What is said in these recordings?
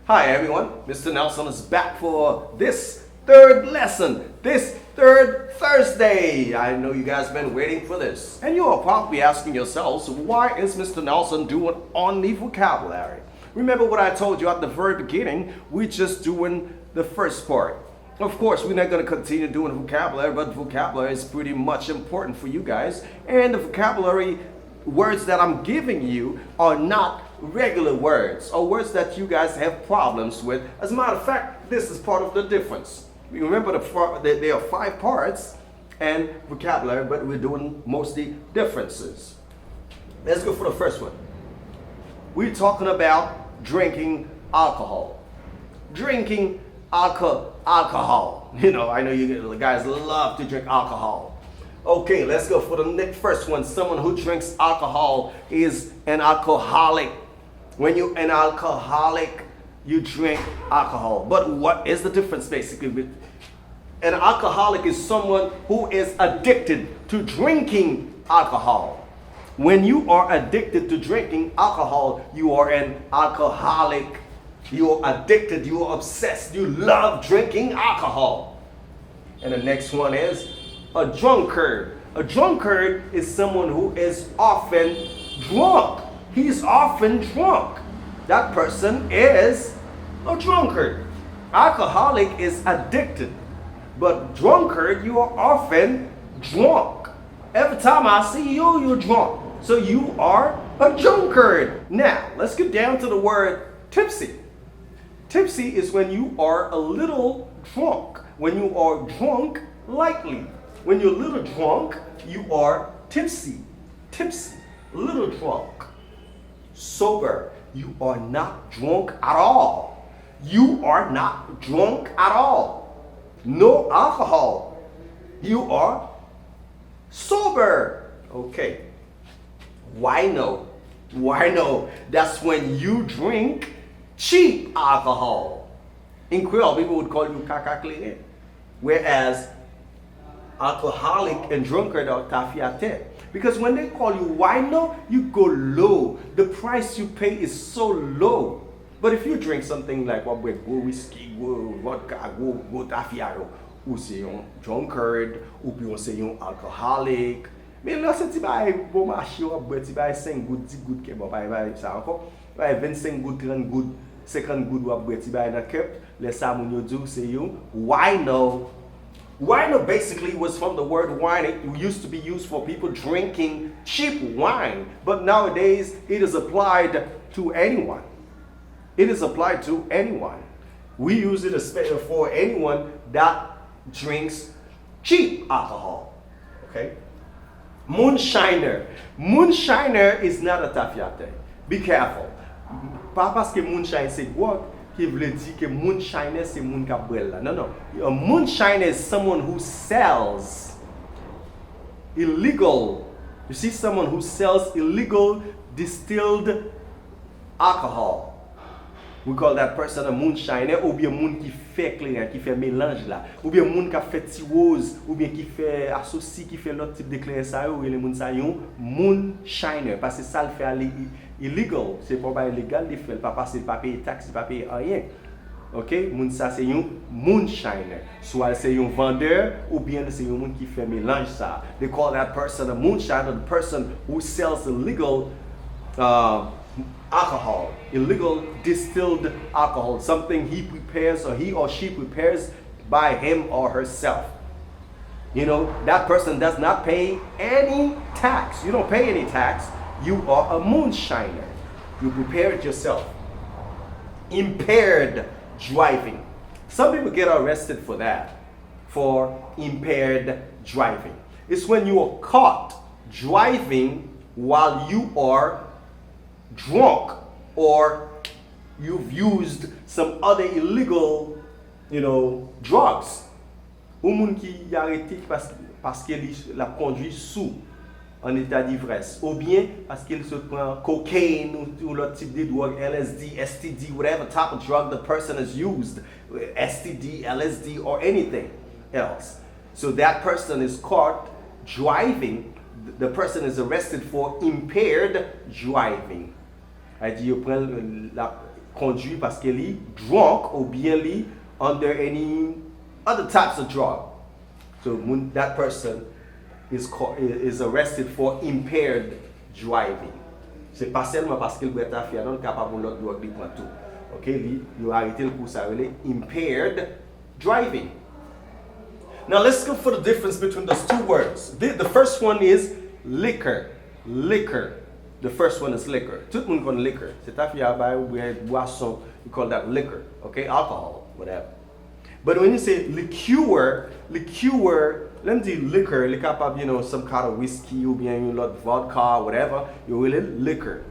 Hi everyone, Mr. Nelson is back for this third lesson, this third Thursday. I know you guys have been waiting for this. And you are probably asking yourselves, why is Mr. Nelson doing only vocabulary? Remember what I told you at the very beginning, we're just doing the first part. Of course, we're not going to continue doing vocabulary, but vocabulary is pretty much important for you guys. And the vocabulary words that I'm giving you are not regular words or words that you guys have problems with. As a matter of fact, this is part of the difference. You remember there are 5 parts and vocabulary, but we're doing mostly differences. Let's go for the first one. We're talking about drinking alcohol. Drinking alcohol. You know, I know you guys love to drink alcohol. Okay, let's go for the next first one. Someone who drinks alcohol is an alcoholic. When you're an alcoholic, you drink alcohol. But what is the difference basically? An alcoholic is someone who is addicted to drinking alcohol. When you are addicted to drinking alcohol, you are an alcoholic. You are addicted, you are obsessed, you love drinking alcohol. And the next one is a drunkard. A drunkard is someone who is often drunk. He's often drunk. That person is a drunkard. Alcoholic is addicted. But drunkard, you are often drunk. Every time I see you, you're drunk. So you are a drunkard. Now, let's get down to the word tipsy. Tipsy is when you are a little drunk. When you are drunk lightly. When you're a little drunk, you are tipsy. Tipsy, little drunk. Sober, you are not drunk at all. You are not drunk at all. No alcohol. You are sober. Okay. Why no? Why no? That's when you drink cheap alcohol. In Creole, people would call you kakakle. Whereas alcoholic and drunkard are tafiate. Because when they call you wino, you go low. The price you pay is so low. But if you drink something like whiskey, vodka, tafia, ou c'est un drunkard, ou puis on c'est un alcoholic. Mais là, c'est un bon marché, on boit 5 gouttes, 10 gouttes, qui bon, ça encore. 25 gouttes, 30 gouttes, 50 gouttes, on boit dans le cup. Les samoun yo do, c'est un wino. Wino basically was from the word wine. It used to be used for people drinking cheap wine. But nowadays, it is applied to anyone. It is applied to anyone. We use it especially for anyone that drinks cheap alcohol. Okay? Moonshiner. Moonshiner is not a tafiate. Be careful. Pas parce que moonshine c'est quoi qui veut dire que moonshiner c'est moun ka boire. No, no. A moonshiner is someone who sells illegal. You see someone who sells illegal distilled alcohol. We call that person a moonshiner, ou bien moun qui fait clair, qui fait mélange là, ou bien moun qui fait tirose, ou bien qui fait associé, qui fait l'autre type de clair ça, ou les moun ça yon moonshiner, parce que ça le fait aller illegal, c'est pas illégal de faire, pas passer pas payer taxe, pas payer rien. OK, moun ça c'est un moonshiner. Soit c'est un vendeur ou bien c'est un moun qui fait mélange ça. They call that person a moonshiner, the person who sells illegal alcohol, illegal distilled alcohol, something he prepares or he or she prepares by him or herself. You know, that person does not pay any tax. You don't pay any tax. You are a moonshiner. You prepare it yourself. Impaired driving. Some people get arrested for that, for impaired driving. It's when you are caught driving while you are drunk or you've used some other illegal, drugs. Ou moun qui arrêté parce qu'il la conduit sous en état d'ivresse, ou bien parce qu'il se prend cocaine ou l'autre type de drogue, LSD, STD, whatever type of drug the person has used, STD, LSD, or anything else. So that person is caught driving. The person is arrested for impaired driving. conduit parce qu'il est drunk ou bien li under any other types of drug. So that person is arrested for impaired driving. C'est pas seulement parce qu'il boit ta fille, non capable de l'autre drogue li prend tout. OK, il a arrêté pour ça, impaired driving. Now let's go for the difference between those two words. The first one is liquor. Liquor. The first one is liquor. Tout le monde connaît liquor. C'est ta fille à boisson, we call that liquor. Okay, alcohol, whatever. But when you say liqueur, let me do liquor, li capable, some kind of whiskey ou bien une lot vodka, whatever, you will liquor.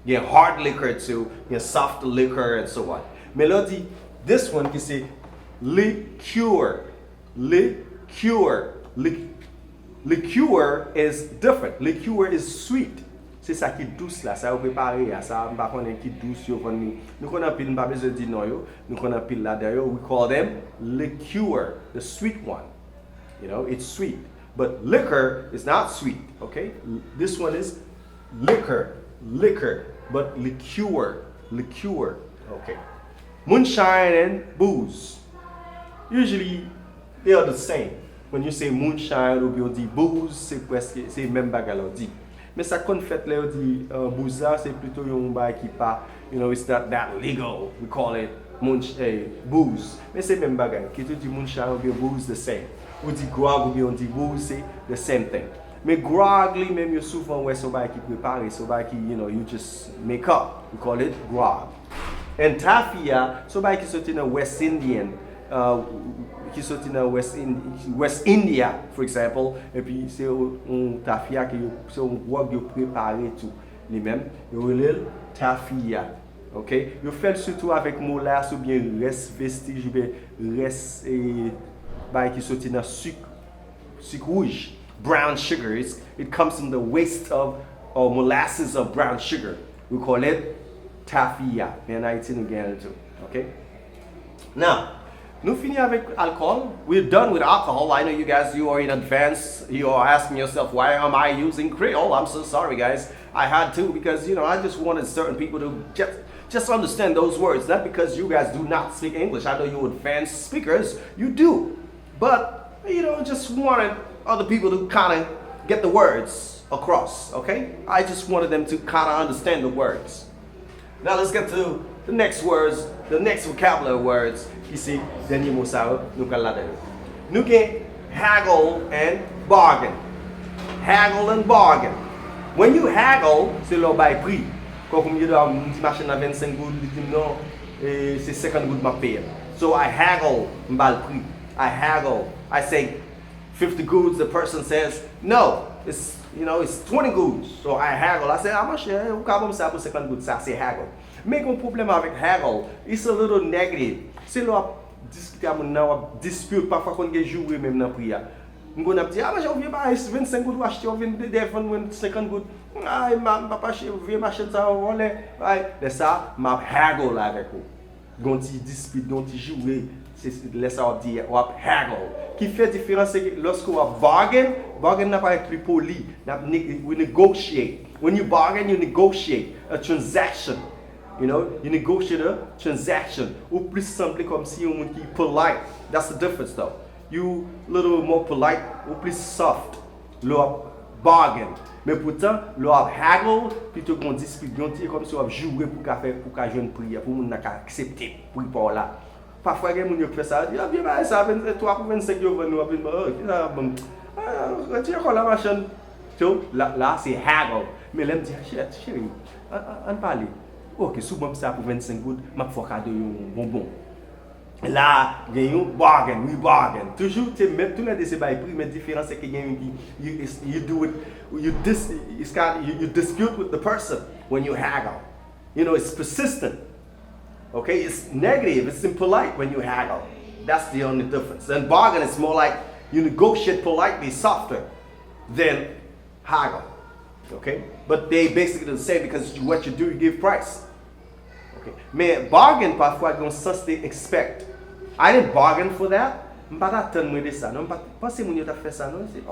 You get hard liquor too, you get soft liquor and so on. Melody, this one you say liqueur. Liqueur. Liqueur is different. Liqueur is sweet. C'est ça qui est douce là, ça vous préparer à ça, pas qu'on est qui douce yo venir. Nous qu'on a pile pas besoin de dire non yo, nous qu'on a pile là derrière, we call them liqueur, the sweet one. It's sweet. But liquor is not sweet, okay? This one is liquor, but liqueur, okay? Moonshine and booze. Usually they are the same. When you say moonshine ou bien on dit booze, c'est même bagarre on dit. Mais ça qu'on fait là on dit booze c'est plutôt un bail qui pas, it's not that legal. We call it booze. Mais c'est même bagarre. Qui tu dis moonshine ou bien booze the same. Ou dit grog ou bien on dit booze c'est the same thing. Mais grog li même yo souvent ouais son bail qui préparé, son bail qui you just make up. We call it grog. And tafia, so bail qui sorti dans West Indian qui sorti dans West India, for example, et puis c'est un tafia qui c'est un grog yo préparé tout lui-même, yo relève tafia. OK? Yo fait surtout avec molasse ou bien reste vestige ou bien reste bail qui sorti dans sucre rouge, brown sugar. It comes from the waste of or molasses of brown sugar. We call it tafia. And I tell again too. Okay? Now, nous finissons avec alcohol. We're done with alcohol. I know you guys, you are in advance. You are asking yourself, why am I using Creole? I'm so sorry, guys. I had to because, I just wanted certain people to just understand those words. Not because you guys do not speak English. I know you're advanced speakers. You do. But, just wanted other people to kind of get the words across, okay? I just wanted them to kind of understand the words. Now let's get to the next words, the next vocabulary words. Ici, dernier mot ça, nous allons nous get haggle and bargain. Haggle and bargain. When you haggle, c'est le bail prix. Comme you dois une machine à 25 gouttes, non, c'est 50 gouttes ma paye. So I haggle, m'bal prix. I haggle. I say 50 goods. The person says, no, it's 20 goods. So I haggle. I say, how much? Ou kabam sa pour 50 goods. Ça c'est haggle. Mais mon problème avec haggle, it's a little negative. C'est là discuter avec nous, dispute parfois qu'on gagne jouer même dans prix. On va dire, ah mais j'ai oublié pas 25 goods acheter, on vient de défendre 50 goods. Ah ma pas acheter, viens m'acheter ça on là. De ça, m'a haggle avec vous. Gonti dispute, gonti jouer. C'est laisse on dire ou haggle qui fait différence c'est que lorsqu'on bargain n'a pas être plus poli, we negotiate. When you bargain, you negotiate a transaction. You negotiate a transaction. Ou plus simple comme si on dit polite. That's the difference though. You little more polite ou plus soft. Le bargain. Mais pourtant, le haggle plutôt qu'on dispute, comme si on jouer pour qu'à jeune prière pour moun n'a accepter pour par là. Parfois, il y a des gens qui font ça, ils disent, ah, ça 23 pour 25 euros, nous avons retire la machine. Là, c'est haggle. Mais là, je dis, chérie, on parle. Ok, souvent ça pour 25 gouttes, je vais faire un bonbon. Là, il y a un bargain, we bargain. Toujours, même tous les débats prix, mais la différence c'est que you dispute with the person when you haggle. It's persistent. Okay, it's negative, it's impolite when you haggle. That's the only difference. And bargain is more like you negotiate politely, softer than haggle. Okay, but they basically the same because what you do, you give price. Okay, mais bargain parfois dans sens they expect. I didn't bargain for that. M'pas attendre de ça. Non, pas penser mon yo t'a fait ça non. C'est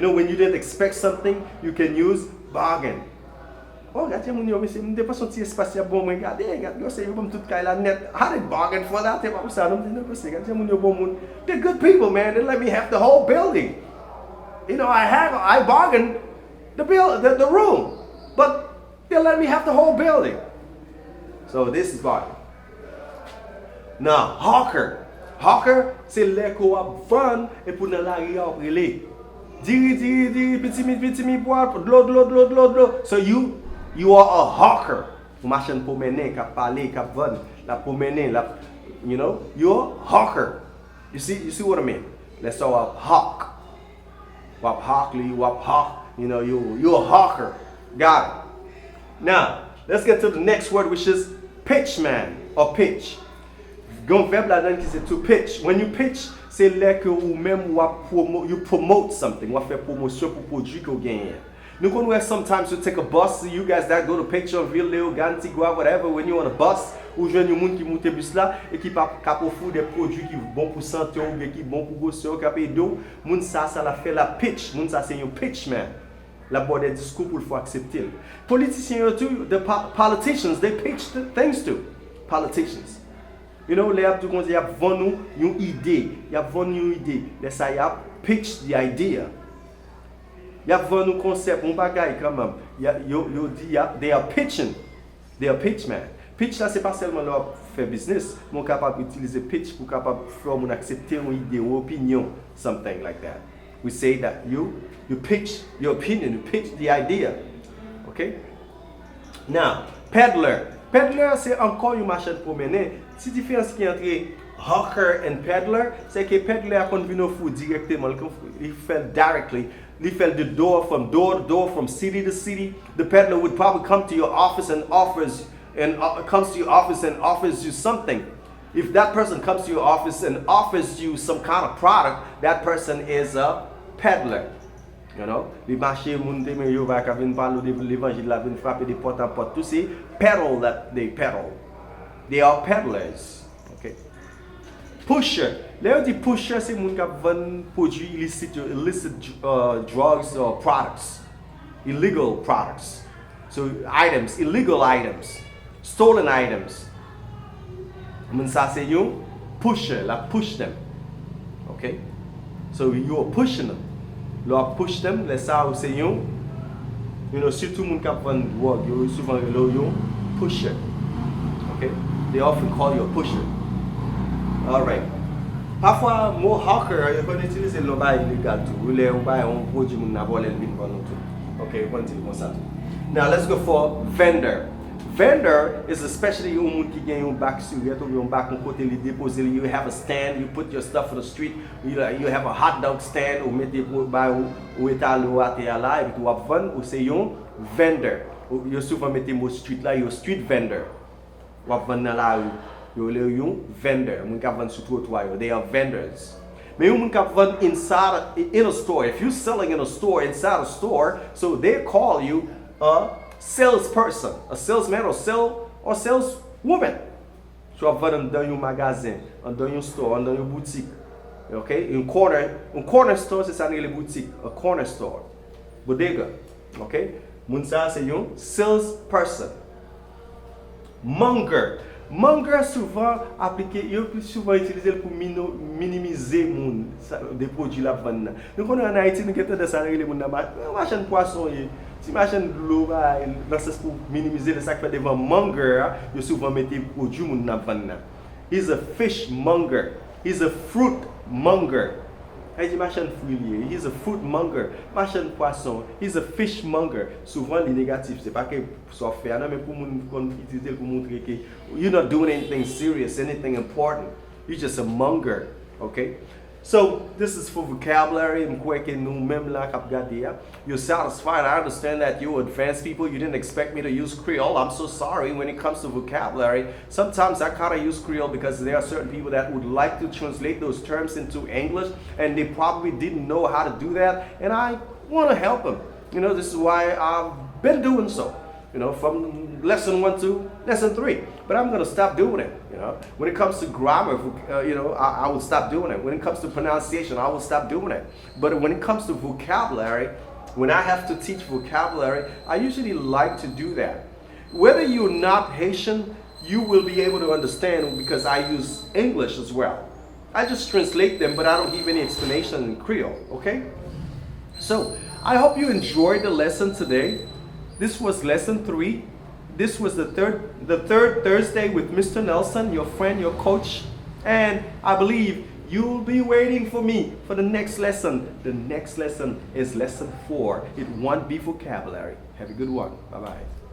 when you didn't expect something, you can use bargain. Oh, gade moun yo, mse, mde pas son ti espasy a bon mwen, gade, yo se yo bom tout kay la net. I didn't bargain for that, te pa pou sa, non, gade moun yo bon moun. They're good people, man. They let me have the whole building. You know, I bargained the room, but they let me have the whole building. So this is bargain. Now, hawker. Hawker, c'est lè ko ap van, et pou nan la ri ap rele. Diri, petit mi, boire, l'eau. So you are a hawker. Ou machin pou menen, kap pale, kap van, la pou menen, la, you know, you're a hawker. You see what I mean? Let's talk about hawk. Wap hawkly, wap hawk, you know, you're a hawker. Got it. Now, let's get to the next word, which is pitchman, or pitch. Gon verbe la dan ki se to pitch. When you pitch, c'est là que ou même you promote something. Ou fait promotion pour produit que gagne. Nous connaissons sometimes you take a bus, you guys that go to Pictureville, Gantigua, whatever, when you're on a bus, ou jeune yon moun qui monte bus là et qui pa offre des produits qui bon pour santé ou qui bon pour gosse, qui paye d'eau, moun ça la fait la pitch, moun ça c'est un pitchman. La boîte des discours pour le faut accepter. Politiciens too, the politicians, they pitch the things to politicians. You know, les abdou konzi yap vend nou yon idée, yap vend nou yon idée. Les ça yap pitch the idea. Yap vend nou concept, on bagay quand même. Yo di they are pitching. They are pitchman. Pitch là c'est pas seulement leur faire business, mais on capable utiliser pitch pour capable faire mon accepter une idée ou opinion, something like that. We say that you pitch your opinion, you pitch the idea. Okay? Now, peddler. Peddler c'est encore une machine pour mener. Si différence qui entre hawker and peddler, c'est que peddler a convenu au food directement, il fait directly. He felt the door to door, from city to city. The peddler would probably come to your office and offers you something. If that person comes to your office and offers you some kind of product, that person is a peddler. You know, les marchés moun te men yo va ka vin parler de l'évangile la vin frapper des porte à porte. Tout c'est peddle that they peddle. They are peddlers. Okay. Pusher. Là on dit pusher c'est moun ka vend produits illicit drugs or products. Illegal products. So items, illegal items, stolen items. Moun ça c'est you pusher, la push them. Okay? So you are pushing them. Lò push them, les ça c'est you know, surtout moun ka vend drogue, yo souvent yo pusher. Okay? They often call you a pusher. Alright. Parfois, mo hawker, yo kon utiliser l'on ba illegal tout. Ou le on ba on produit moun na volé vin pour nous tout. Okay, on continue comme ça. Now let's go for vendor. Vendor is especially yon moun ki gen yon back sur yon back on côté li déposer. You have a stand, you put your stuff on the street. You have a hot dog stand ou mette ba ou étal ou ate la et ou ap vendre ou c'est yon vendor. Yo souvent mette mo street là, yo street vendor. Ou ap vendre là yo le yon vendor. Moun ka vendre sur trottoir yo. They are vendors. Mais yon moun ka vendre in a store. If you're selling in a store, inside a store, so they call you a salesperson, a salesman or saleswoman. So ap vendre dans yon magasin, dans yon store, dans yon boutique. Okay? Un corner store c'est ça les boutiques, a corner store. Bodega. Okay? Moun sa c'est yon salesperson. Monger souvent appliqué, yo plus souvent utilisé pour minimiser moun des produits la vendre. Nous connaissons en Haïti nous gete de ça les moun na machin poisson si machin de l'eau dans ce pour minimiser le sac fait devant monger, yo souvent mettre produit moun na vendre. He's a fish monger. He's a fruit monger. He's a fruit monger. Machin poisson. He's a fish monger. Souvent les négatifs, c'est pas que ça fait mais pour moun utiliser pour montrer que you're not doing anything serious, anything important. You're just a monger, okay? So this is for vocabulary. You're satisfied. I understand that you're advanced people. You didn't expect me to use Creole. I'm so sorry when it comes to vocabulary. Sometimes I kind of use Creole because there are certain people that would like to translate those terms into English and they probably didn't know how to do that. And I want to help them. You know, this is why I've been doing so. You know, from lesson 1 to lesson 3. But I'm going to stop doing it, you know. When it comes to grammar, you know, I will stop doing it. When it comes to pronunciation, I will stop doing it. But when it comes to vocabulary, When I have to teach vocabulary, I usually like to do that. Whether you're not Haitian, you will be able to understand because I use English as well. I just translate them, but I don't give any explanation in Creole, okay? So, I hope you enjoyed the lesson today. This was lesson 3. This was the third Thursday with Mr. Nelson, your friend, your coach. And I believe you'll be waiting for me for the next lesson. The next lesson is lesson 4. It won't be vocabulary. Have a good one. Bye-bye.